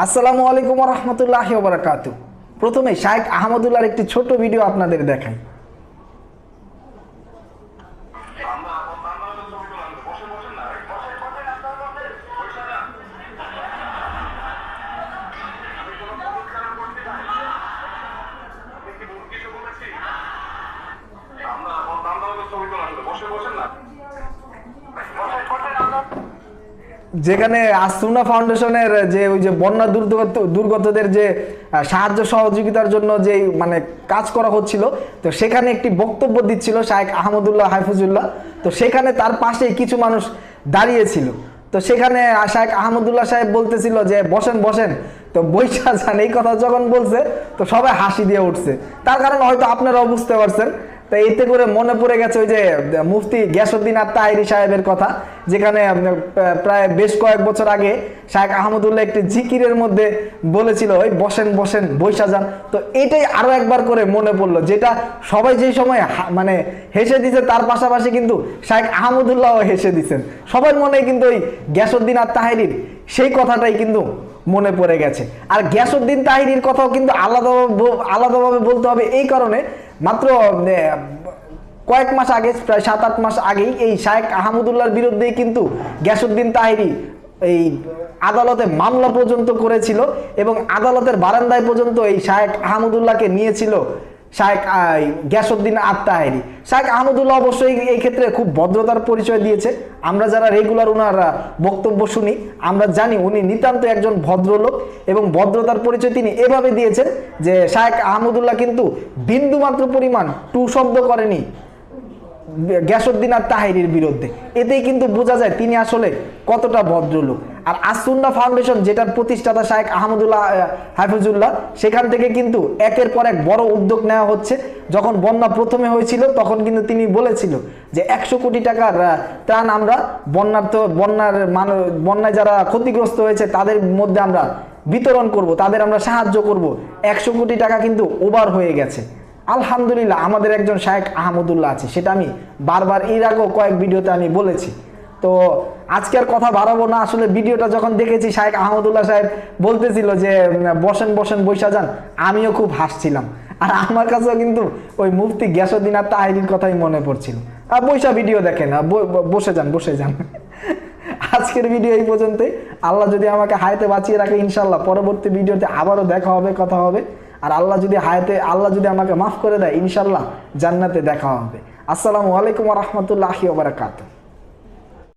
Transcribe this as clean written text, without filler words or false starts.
আসসালামু আলাইকুম ওয়া রাহমাতুল্লাহি ওয়া বারাকাতুহু। প্রথমে শাইখ আহমদুল্লাহর একটি ছোট ভিডিও আপনাদের দেখাই। যেখানে আসুনা ফাউন্ডেশনের যে ওই যে বন্যা দুর্গতদের যে সাহায্য সহযোগিতার জন্য যে মানে কাজ করা হচ্ছিল, তো সেখানে একটি বক্তব্য দিচ্ছিল শাইখ আহমদুল্লাহ হাফিজুল্লাহ। তো সেখানে তার পাশে কিছু মানুষ দাঁড়িয়েছিল। তো সেখানে শাইখ আহমদুল্লাহ সাহেব বলতেছিল যে বসেন বসেন, তো বৈশা যান, এই কথা যখন বলছে তো সবাই হাসি দিয়ে উঠছে। তার কারণ হয়তো আপনারাও বুঝতে পারছেন। তো এতে করে মনে পড়ে গেছে ওই যে মুফতি গিয়াসউদ্দিন আত-তাহেরি সাহেবের কথা, যেখানে প্রায় বেশ কয়েক বছর আগে শাইখ আহমদুল্লাহ একটি জিকিরের মধ্যে বলেছিল ওই বসেন বসেন বৈশা যান। তো এটাই আরো একবার করে মনে পড়লো, যেটা সবাই যেই সময় মানে হেসে দিছে, তার পাশাপাশি কিন্তু শাইখ আহমদুল্লাহও হেসে দিচ্ছেন। সবার মনে কিন্তু ওই গিয়াসউদ্দিন আত-তাহেরির সেই কথাটাই কিন্তু মনে পড়ে গেছে। আর গিয়াসউদ্দিন তাহেরির কথাও কিন্তু আলাদাভাবে বলতে হবে এই কারণে, মাত্র কয়েক মাস আগে, প্রায় 7-8 মাস আগেই এই শাইখ আহমদুল্লাহর বিরুদ্ধেই কিন্তু গিয়াসউদ্দিন তাহেরি এই আদালতে মামলা পর্যন্ত করেছিল এবং আদালতের বারান্দায় পর্যন্ত এই শাইখ আহমদুল্লাহকে নিয়েছিল শাইখ গিয়াসউদ্দিন আত-তাহেরি। শাইখ আহমদুল্লাহ অবশ্যই এই ক্ষেত্রে খুব ভদ্রতার পরিচয় দিয়েছে। আমরা যারা রেগুলার ওনার বক্তব্য শুনি আমরা জানি উনি নিতান্ত একজন ভদ্রলোক, এবং ভদ্রতার পরিচয় তিনি এভাবে দিয়েছেন যে শাইখ আহমদুল্লাহ কিন্তু বিন্দুমাত্র পরিমাণ টু শব্দ করেনি গিয়াসউদ্দিন আত-তাহেরির বিরুদ্ধে। এতেই কিন্তু বোঝা যায় তিনি আসলে কতটা ভদ্রলোক। আর আসুন্না ফাউন্ডেশন, যেটার প্রতিষ্ঠাতা শাইখ আহমদুল্লাহ হাফিজুল্লাহ, সেখান থেকে কিন্তু একের পর এক বড় উদ্যোগ নেওয়া হচ্ছে। যখন বন্যা প্রথমে হয়েছিল তখন কিন্তু তিনি বলেছিল যে 100 কোটি টাকার ত্রাণ আমরা বন্যায় যারা ক্ষতিগ্রস্ত হয়েছে তাদের মধ্যে আমরা বিতরণ করব, তাদের আমরা সাহায্য করব। 100 কোটি টাকা কিন্তু ওভার হয়ে গেছে। আলহামদুলিল্লাহ আমাদের একজন শাইখ আহমদুল্লাহ আছে, সেটা আমি বারবার এর আগেও কয়েক ভিডিওতে আমি বলেছি। তো আজকে আর কথা বাড়াবো না, আসলে ভিডিওটা যখন দেখেছি শাইখ আহমদুল্লাহ সাহেব বলতেছিল যে বসেন বসেন বৈশা যান, আমিও খুব হাসছিলাম। আর আমার কাছেও কিন্তু ওই মুফতি গিয়াসউদ্দিন আত-তাহেরির কথাই মনে পড়ছিল। আর বৈশা ভিডিও দেখেন, বসে যান বসে যান। আজকের ভিডিও এই পর্যন্তই। আল্লাহ যদি আমাকে হায়াতে বাঁচিয়ে রাখে ইনশাল্লাহ পরবর্তী ভিডিওতে আবারও দেখা হবে, কথা হবে। আর আল্লাহ যদি আমাকে মাফ করে দেয় ইনশাল্লাহ জান্নাতে দেখা হবে। আসসালামু আলাইকুম ওয়া রাহমাতুল্লাহি ওয়া বারাকাতুহু।